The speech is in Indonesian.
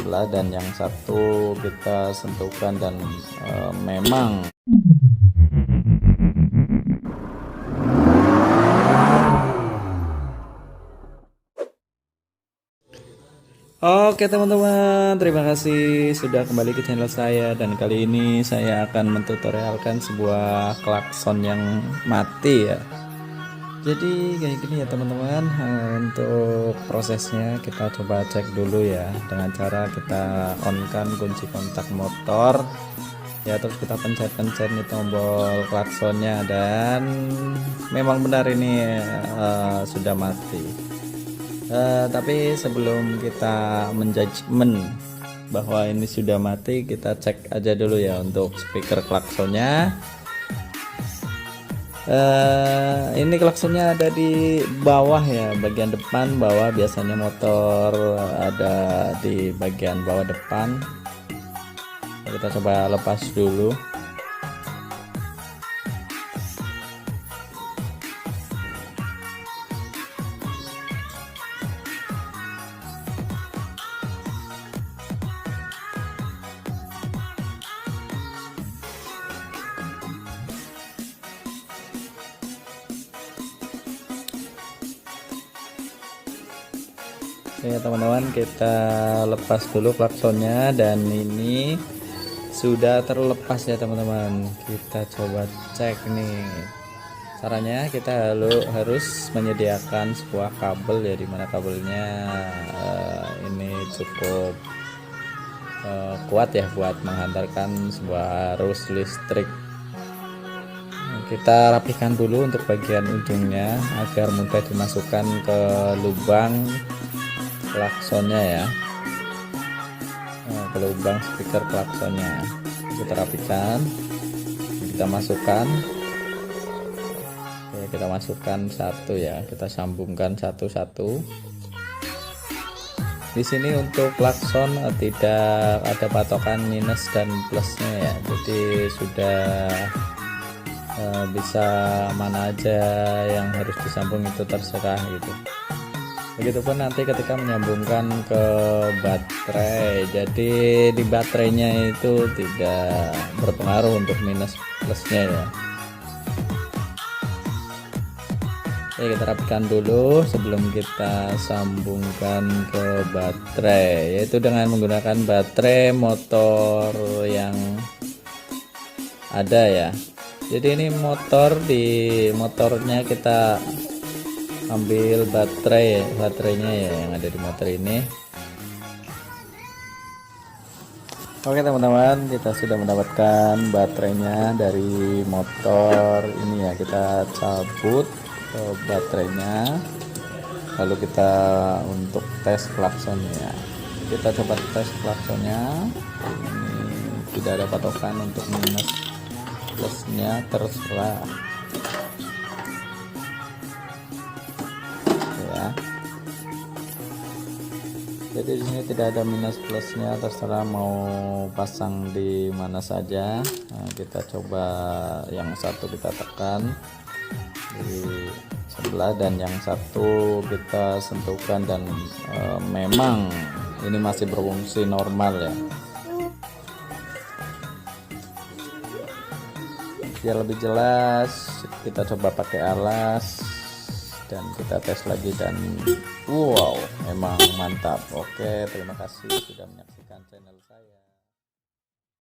sebelah dan yang satu kita sentuhkan dan memang oke teman-teman, terima kasih sudah kembali ke channel saya. Dan kali ini saya akan mentutorialkan sebuah klakson yang mati ya. Jadi kayak gini ya teman-teman. Untuk prosesnya kita coba cek dulu ya, dengan cara kita on kan kunci kontak motor ya, terus kita pencet-pencet nih tombol klaksonnya, dan memang benar ini sudah mati. Tapi sebelum kita menjudgment bahwa ini sudah mati, kita cek aja dulu ya untuk speaker klaksonnya. Ini klaksonnya ada di bawah ya, bagian depan bawah. Biasanya motor ada di bagian bawah depan. Kita coba lepas dulu. Oke teman-teman, kita lepas dulu klaksonnya, dan ini sudah terlepas ya teman-teman. Kita coba cek nih caranya. Kita harus menyediakan sebuah kabel ya, dimana kabelnya ini cukup kuat ya buat menghantarkan sebuah arus listrik. Kita rapikan dulu untuk bagian ujungnya agar mudah dimasukkan ke lubang klaksonnya ya, ke lubang speaker klaksonnya. Kita rapikan, kita masukkan. Oke, kita masukkan satu ya, kita sambungkan satu-satu. Di sini untuk klakson tidak ada patokan minus dan plusnya ya, jadi sudah bisa mana aja yang harus disambung itu terserah gitu. Begitupun nanti ketika menyambungkan ke baterai, jadi di baterainya itu tidak berpengaruh untuk minus plusnya ya. Oke, kita rapikan dulu sebelum kita sambungkan ke baterai, yaitu dengan menggunakan baterai motor yang ada ya. Jadi ini motornya kita ambil baterainya ya, yang ada di motor ini. Oke teman-teman, kita sudah mendapatkan baterainya dari motor ini ya. Kita cabut ke baterainya, lalu kita untuk tes klaksonnya. Kita coba tes klaksonnya. Ini tidak ada patokan untuk minus plusnya, terserah ya. Jadi di sini tidak ada minus plusnya, terserah mau pasang di mana saja. Nah, kita coba yang satu kita tekan di sebelah dan yang satu kita sentuhkan, dan memang ini masih berfungsi normal ya. Biar lebih jelas kita coba pakai alas dan kita tes lagi, dan wow, memang mantap. Oke, terima kasih sudah menyaksikan channel saya.